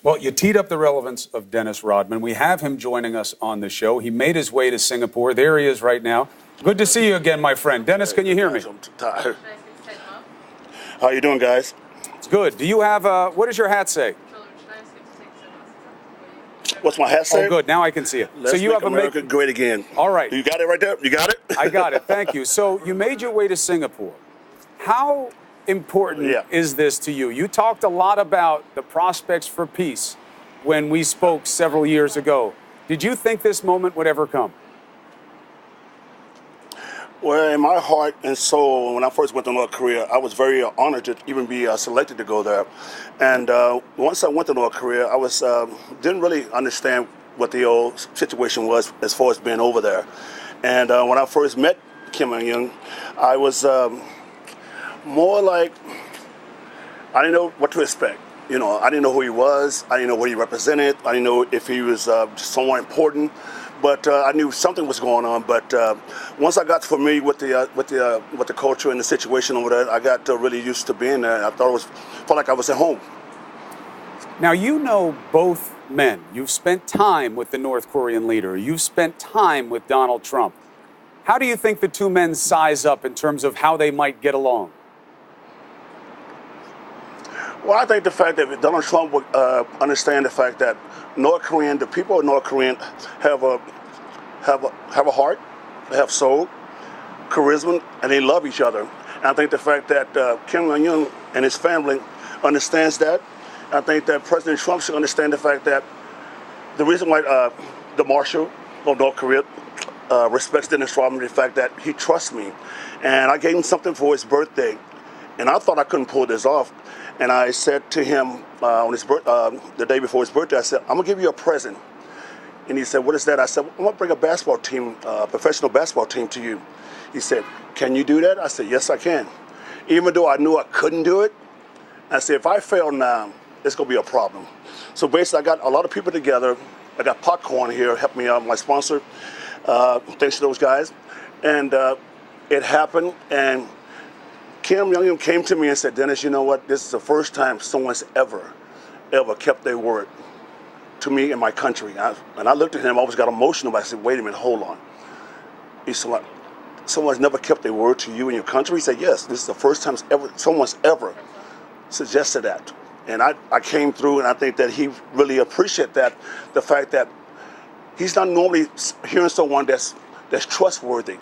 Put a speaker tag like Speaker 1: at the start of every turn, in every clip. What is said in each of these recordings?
Speaker 1: Well, you teed up the relevance of Dennis Rodman. We have him joining us on the show. He made his way to Singapore. There he is right now. Good to see you again, my friend. Dennis, can you hear me?
Speaker 2: I'm too tired. How you doing, guys?
Speaker 1: It's good. Do you have what does your hat say?
Speaker 2: What's my hat say?
Speaker 1: Oh, good. Now I can see it.
Speaker 2: Let's
Speaker 1: so you
Speaker 2: make
Speaker 1: have
Speaker 2: America great again.
Speaker 1: All right.
Speaker 2: You got it right there? You got it?
Speaker 1: I got it. Thank you. So you made your way to Singapore. How important is this to you? You talked a lot about the prospects for peace when we spoke several years ago. Did you think this moment would ever come?
Speaker 2: Well, in my heart and soul, when I first went to North Korea, I was very honored to even be selected to go there. And once I went to North Korea, I was didn't really understand what the old situation was as far as being over there. And when I first met Kim Jong-un, I was more like, I didn't know what to expect. You know, I didn't know who he was. I didn't know what he represented. I didn't know if he was someone important. But I knew something was going on. But once I got familiar with the culture and the situation over there, I got really used to being there. I felt like I was at home.
Speaker 1: Now, you know both men. You've spent time with the North Korean leader. You've spent time with Donald Trump. How do you think the two men size up in terms of how they might get along?
Speaker 2: Well, I think the fact that Donald Trump would understand the fact that the people of North Korea have a heart, they have soul, charisma, and they love each other. And I think the fact that Kim Jong-un and his family understands that. I think that President Trump should understand the fact that the reason why the Marshal of North Korea respects Dennis Rodman is the fact that he trusts me. And I gave him something for his birthday, and I thought I couldn't pull this off. And I said to him on the day before his birthday, I said, I'm going to give you a present. And he said, what is that? I said, I'm going to bring a basketball team, professional basketball team to you. He said, can you do that? I said, yes, I can. Even though I knew I couldn't do it, I said, if I fail now, it's going to be a problem. So basically, I got a lot of people together. I got Popcorn here, helped me out, my sponsor. Thanks to those guys. And it happened, and Kim Jong-un came to me and said, Dennis, you know what? This is the first time someone's ever kept their word to me and my country. And I looked at him, I always got emotional, but I said, wait a minute, hold on. He said, someone's never kept their word to you and your country? He said, yes, this is the first time someone's ever suggested that. And I came through, and I think that he really appreciated that, the fact that he's not normally hearing someone that's trustworthy.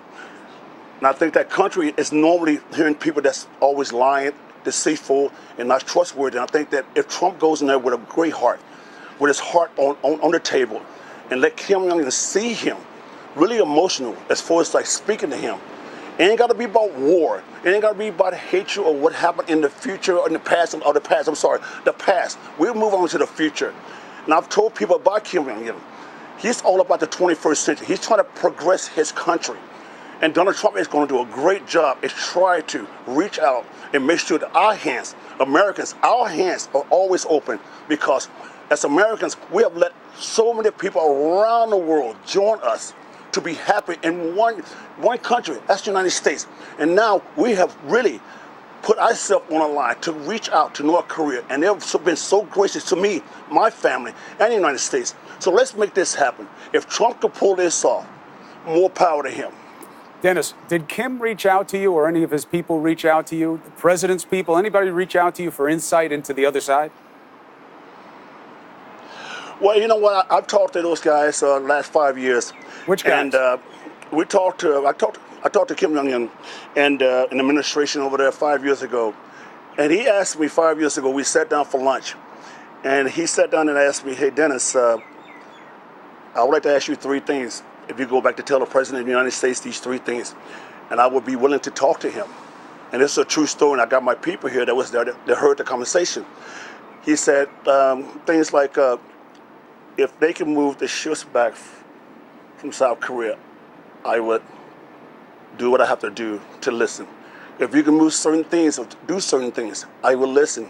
Speaker 2: And I think that country is normally hearing people that's always lying, deceitful, and not trustworthy. And I think that if Trump goes in there with a great heart, with his heart on the table, and let Kim Jong-un see him, really emotional as far as like speaking to him. It ain't got to be about war. It ain't got to be about hatred or what happened in the future or in the past, the past. We'll move on to the future. And I've told people about Kim Jong-un. He's all about the 21st century. He's trying to progress his country. And Donald Trump is going to do a great job is try to reach out and make sure that our hands, Americans, our hands are always open, because as Americans, we have let so many people around the world join us to be happy in one country, that's the United States. And now we have really put ourselves on a line to reach out to North Korea, and they've been so gracious to me, my family, and the United States. So let's make this happen. If Trump could pull this off, more power to him.
Speaker 1: Dennis, did Kim reach out to you, or any of his people reach out to you? The president's people, anybody reach out to you for insight into the other side?
Speaker 2: Well, you know what? I've talked to those guys the last 5 years.
Speaker 1: Which guys?
Speaker 2: And I talked to Kim Jong-un and an administration over there 5 years ago. And he asked me 5 years ago, we sat down for lunch. And he sat down and asked me, hey, Dennis, I would like to ask you three things. If you go back to tell the President of the United States these three things, and I would be willing to talk to him. And this is a true story, and I got my people here that was there that heard the conversation. He said things like, if they can move the ships back from South Korea, I would do what I have to do to listen. If you can move certain things or do certain things, I will listen.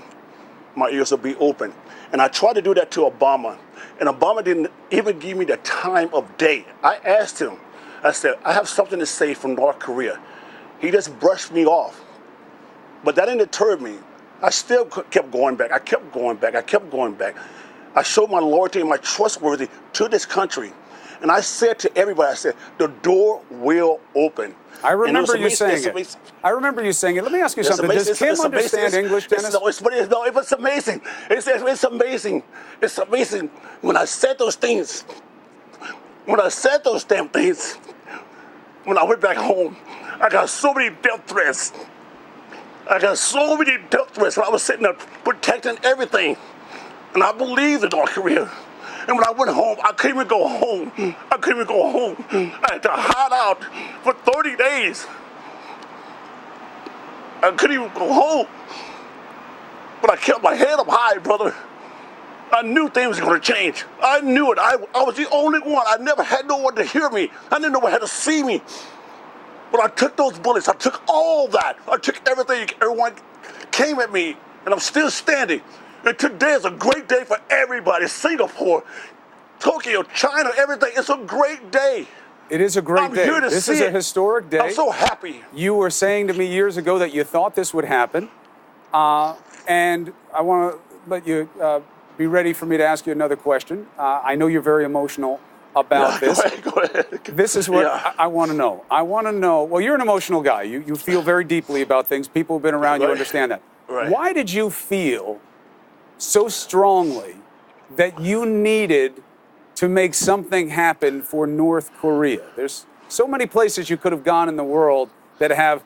Speaker 2: My ears will be open. And I tried to do that to Obama. And Obama didn't even give me the time of day. I asked him, I said, I have something to say from North Korea. He just brushed me off. But that didn't deter me. I still kept going back. I kept going back. I showed my loyalty and my trustworthy to this country. And I said to everybody, I said, the door will open.
Speaker 1: I remember you saying it. I remember you saying it. Let me ask you something. Does Kim understand English, Dennis?
Speaker 2: It was amazing. It's amazing. It's amazing. When I said those things, when I said those damn things, when I went back home, I got so many death threats. I got so many death threats when I was sitting there protecting everything. And I believed in North Korea. And when I went home, I couldn't even go home. I couldn't even go home. I had to hide out for 30 days. I couldn't even go home. But I kept my head up high, brother. I knew things were going to change. I knew it. I was the only one. I never had no one to hear me. I didn't know one had to see me. But I took those bullets. I took all that. I took everything. Everyone came at me, and I'm still standing. And today is a great day for everybody. Singapore, Tokyo, China, everything. It's a great day.
Speaker 1: It is a great day. This is a historic day.
Speaker 2: I'm so happy.
Speaker 1: You were saying to me years ago that you thought this would happen. And I want to let you be ready for me to ask you another question. I know you're very emotional about this.
Speaker 2: Go ahead.
Speaker 1: This is what I want to know. I want to know, well, you're an emotional guy. You feel very deeply about things. People who've been around you understand that.
Speaker 2: Right.
Speaker 1: Why did you feel so strongly that you needed to make something happen for North Korea? There's so many places you could have gone in the world that have,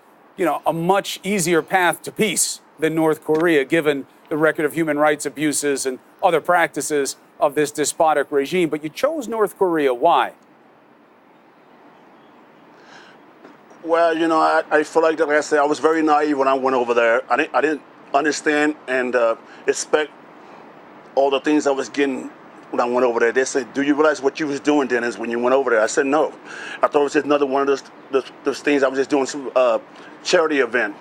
Speaker 1: a much easier path to peace than North Korea, given the record of human rights abuses and other practices of this despotic regime. But you chose North Korea. Why?
Speaker 2: Well, I feel like, I said, I was very naive when I went over there. I didn't understand and expect all the things I was getting when I went over there. They said, do you realize what you was doing, Dennis, when you went over there? I said, no. I thought it was just another one of those things. I was just doing some charity event.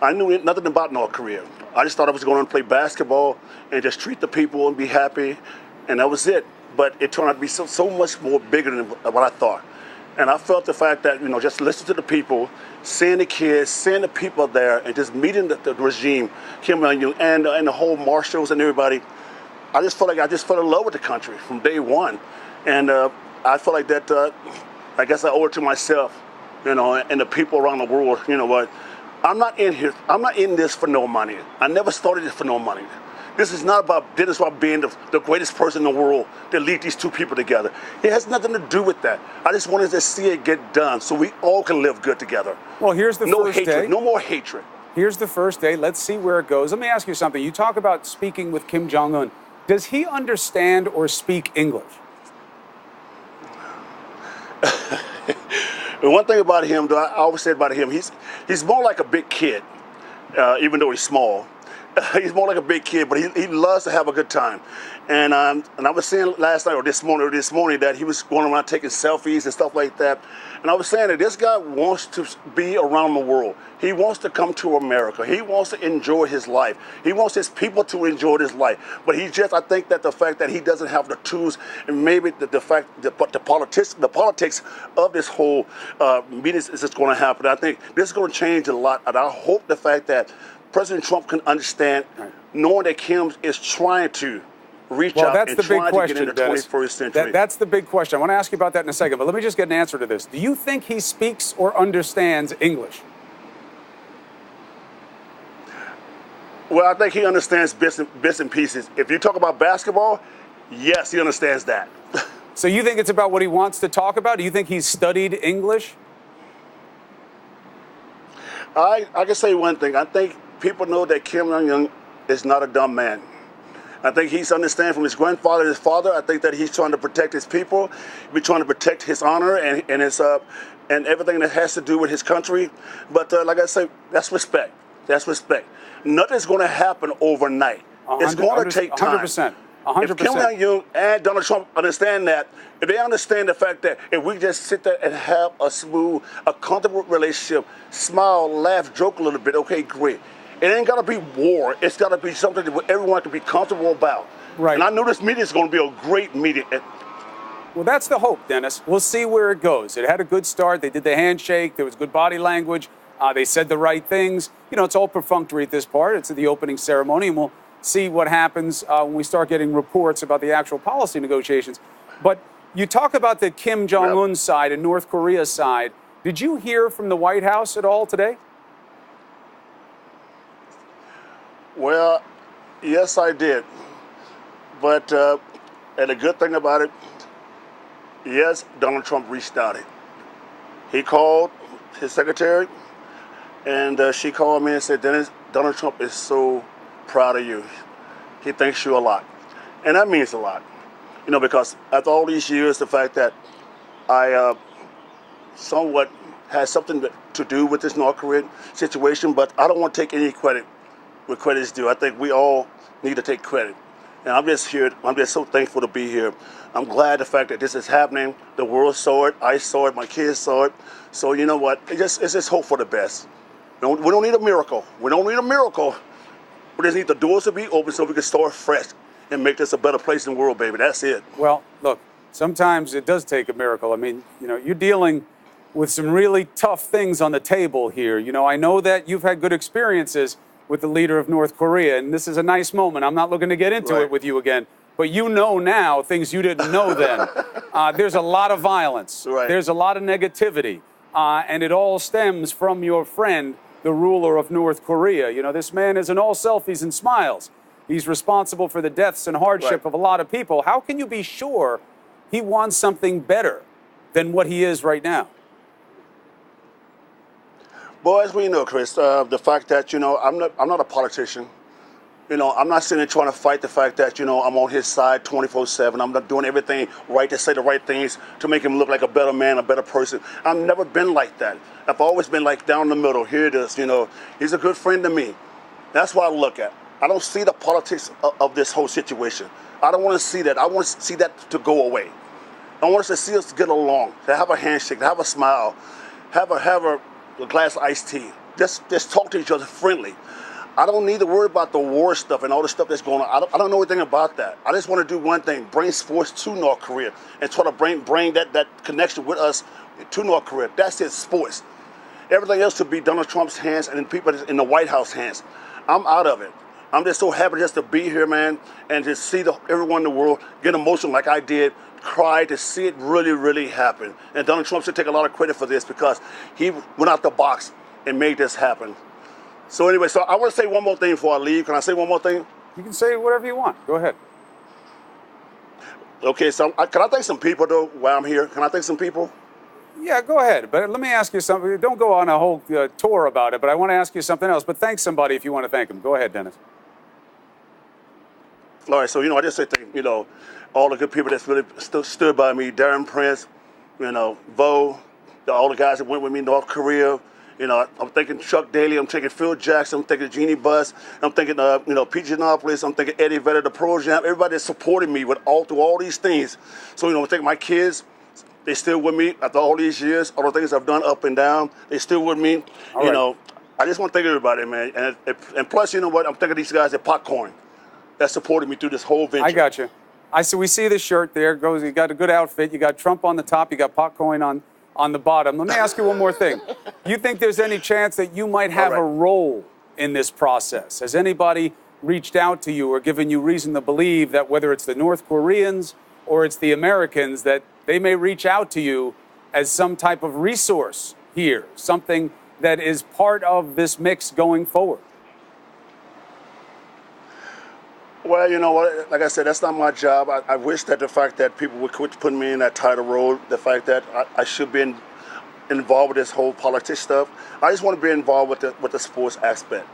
Speaker 2: I knew nothing about North Korea. I just thought I was going to play basketball and just treat the people and be happy, and that was it. But it turned out to be so much more bigger than what I thought. And I felt the fact that, just listen to the people, seeing the kids, seeing the people there, and just meeting the regime, Kim Jong-un, and the whole marshals and everybody. I just felt like I just fell in love with the country from day one. And I felt like that, I guess I owe it to myself, and the people around the world. You know what? I'm not in here. I'm not in this for no money. I never started it for no money. This is not about Dennis about being the greatest person in the world to lead these two people together. It has nothing to do with that. I just wanted to see it get done so we all can live good together.
Speaker 1: Well, here's the first day.
Speaker 2: No more hatred.
Speaker 1: Here's the first day. Let's see where it goes. Let me ask you something. You talk about speaking with Kim Jong-un. Does he understand or speak English?
Speaker 2: And one thing about him, though, I always said about him, he's more like a big kid, even though he's small. He's more like a big kid, but he loves to have a good time. And I was saying last night or this morning that he was going around taking selfies and stuff like that. And I was saying that this guy wants to be around the world. He wants to come to America. He wants to enjoy his life. He wants his people to enjoy his life. But I think that the fact that he doesn't have the tools, and maybe the politics of this whole meeting is just going to happen. I think this is going to change a lot. And I hope the fact that President Trump can understand, knowing that Kim is trying to reach out and trying to get into the 21st century.
Speaker 1: That's the big question. I want to ask you about that in a second, but let me just get an answer to this. Do you think he speaks or understands English?
Speaker 2: Well, I think he understands bits and pieces. If you talk about basketball, yes, he understands that.
Speaker 1: So you think it's about what he wants to talk about? Do you think he's studied English?
Speaker 2: I can say one thing. I think people know that Kim Jong-un is not a dumb man. I think he's understanding from his grandfather and his father. I think that he's trying to protect his people. He's trying to protect his honor and his and everything that has to do with his country. But like I say, that's respect. That's respect. Nothing's going to happen overnight. It's going to take time.
Speaker 1: 100%. 100%.
Speaker 2: If Kim Jong-un and Donald Trump understand that, if they understand the fact that if we just sit there and have a smooth, a comfortable relationship, smile, laugh, joke a little bit, okay, great. It ain't got to be war. It's got to be something that everyone can be comfortable about.
Speaker 1: Right.
Speaker 2: And I know this meeting is going to be a great meeting.
Speaker 1: Well, that's the hope, Dennis. We'll see where it goes. It had a good start. They did the handshake. There was good body language. They said the right things. It's all perfunctory at this part. It's the opening ceremony, and we'll see what happens when we start getting reports about the actual policy negotiations. But you talk about the Kim Jong-un side and North Korea's side. Did you hear from the White House at all today?
Speaker 2: Well, yes, I did. But and the good thing about it, yes, Donald Trump reached out. He called his secretary, and she called me and said, Dennis, Donald Trump is so proud of you. He thanks you a lot. And that means a lot. You know, because after all these years, the fact that I somewhat had something to do with this North Korean situation, but I don't want to take any credit where credit's due. I think we all need to take credit. And I'm just here, I'm just so thankful to be here. I'm glad the fact that this is happening. The world saw it, I saw it, my kids saw it. So you know what, it's just hope for the best. We don't need a miracle. We don't need a miracle. We just need the doors to be open so we can start fresh and make this a better place in the world, baby. That's it.
Speaker 1: Well, look, sometimes it does take a miracle. I mean, you know, you're dealing with some really tough things on the table here. You know, I know that you've had good experiences with the leader of North Korea, and this is a nice moment. I'm not looking to get into it with you again, but you know now things you didn't know then. There's a lot of violence. There's a lot of negativity, and it all stems from your friend, the ruler of North Korea. You know, this man isn't all selfies and smiles. He's responsible for the deaths and hardship of a lot of people. How can you be sure he wants something better than what he is right now?
Speaker 2: Well, as we know, Chris, the fact that, you know, I'm not a politician. You know, I'm not sitting there trying to fight the fact that, you know, I'm on his side 24/7. I'm not doing everything right to say the right things to make him look like a better man, a better person. I've never been like that. I've always been like down the middle. Here it is, you know. He's a good friend to me. That's what I look at. I don't see the politics of this whole situation. I don't want to see that. I want to see that to go away. I want us to see us get along, to have a handshake, to have a smile, have a glass of iced tea. Just talk to each other friendly. I don't need to worry about the war stuff and all the stuff that's going on. I don't know anything about that. I just want to do one thing, bring sports to North Korea and try to bring that connection with us to North Korea. That's it, sports. Everything else should be Donald Trump's hands and the people in the White House hands. I'm out of it. I'm just so happy just to be here, man, and to see everyone in the world get emotional like I did, cry to see it really, really happen. And Donald Trump should take a lot of credit for this because he went out the box and made this happen. So anyway, so I want to say one more thing before I leave. Can I say one more thing?
Speaker 1: You can say whatever you want. Go ahead.
Speaker 2: Okay, so can I thank some people, though, while I'm here? Can I thank some people?
Speaker 1: Yeah, go ahead. But let me ask you something. Don't go on a whole tour about it, but I want to ask you something else. But thank somebody if you want to thank them. Go ahead, Dennis.
Speaker 2: All right, so, you know, I just say thank, you know, all the good people that's really stood by me, Darren Prince, you know, Vo, all the guys that went with me, North Korea. You know, I'm thinking Chuck Daly, I'm thinking Phil Jackson, I'm thinking Jeannie Buss, I'm thinking, you know, Pete Giannopoulos, I'm thinking Eddie Vedder, the Pro Jam, everybody that supported me with through all these things. So, you know, I think my kids, they still with me after all these years, all the things I've done up and down, they still with me. You know, I just want to thank everybody, man. And plus, you know what, I'm thinking these guys at Popcorn that supported me through this whole venture.
Speaker 1: I got you. We see the shirt there. Goes. You got a good outfit. You got Trump on the top. You got Popcorn on the bottom. Let me ask you one more thing. You think there's any chance that you might have a role in this process? Has anybody reached out to you or given you reason to believe that whether it's the North Koreans or it's the Americans, that they may reach out to you as some type of resource here, something that is part of this mix going forward?
Speaker 2: Well, you know what, like I said, that's not my job. I wish that the fact that people would quit putting me in that title role, the fact that I should be involved with this whole politics stuff. I just want to be involved with the sports aspect.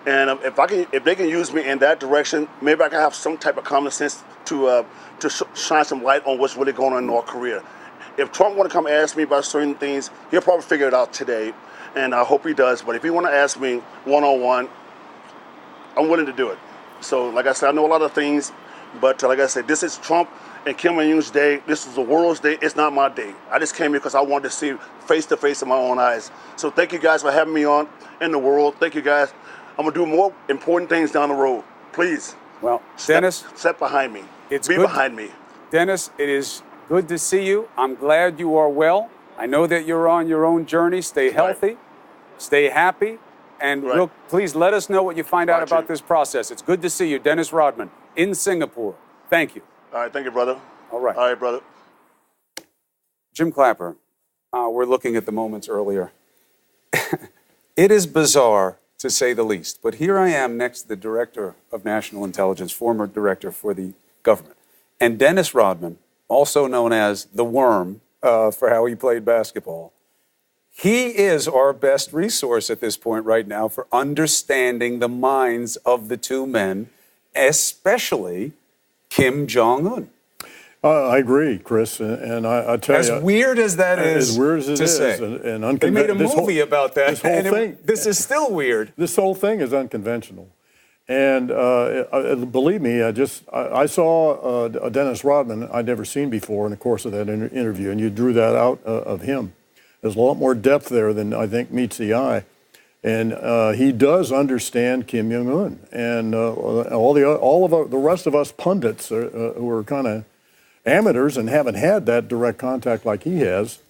Speaker 2: And if they can use me in that direction, maybe I can have some type of common sense to shine some light on what's really going on in North Korea. If Trump want to come ask me about certain things, he'll probably figure it out today, and I hope he does. But if he want to ask me one-on-one, I'm willing to do it. So, like I said, I know a lot of things, but like I said, this is Trump and Kim Jong-un's day. This is the world's day. It's not my day. I just came here because I wanted to see face-to-face in my own eyes. So thank you guys for having me on in the world. Thank you guys. I'm going to do more important things down the road. Please.
Speaker 1: Well, Dennis.
Speaker 2: Step behind me. Be behind me.
Speaker 1: Dennis, it is good to see you. I'm glad you are well. I know that you're on your own journey. Stay healthy. Stay happy. And
Speaker 2: Right.
Speaker 1: please let us know what you find out
Speaker 2: Roger.
Speaker 1: about this process. It's good to see you, Dennis Rodman, in Singapore. Thank you.
Speaker 2: All right, thank you, brother.
Speaker 1: All right.
Speaker 2: All right, brother.
Speaker 1: Jim Clapper, we're looking at the moments earlier. It is bizarre, to say the least, but here I am next to the Director of National Intelligence, former director for the government, and Dennis Rodman, also known as the Worm for how he played basketball. He is our best resource at this point right now for understanding the minds of the two men, especially Kim Jong-un.
Speaker 3: I agree, Chris, and I tell you,
Speaker 1: As weird as that is,
Speaker 3: as weird as it
Speaker 1: to
Speaker 3: is,
Speaker 1: say.
Speaker 3: and
Speaker 1: They made a movie about that.
Speaker 3: This whole
Speaker 1: and
Speaker 3: thing,
Speaker 1: this is still weird.
Speaker 3: this whole thing is unconventional, and believe me, I saw Dennis Rodman I'd never seen before in the course of that interview, and you drew that out of him. There's a lot more depth there than I think meets the eye. And he does understand Kim Jong-un, and all of the rest of us pundits who are kind of amateurs and haven't had that direct contact like he has,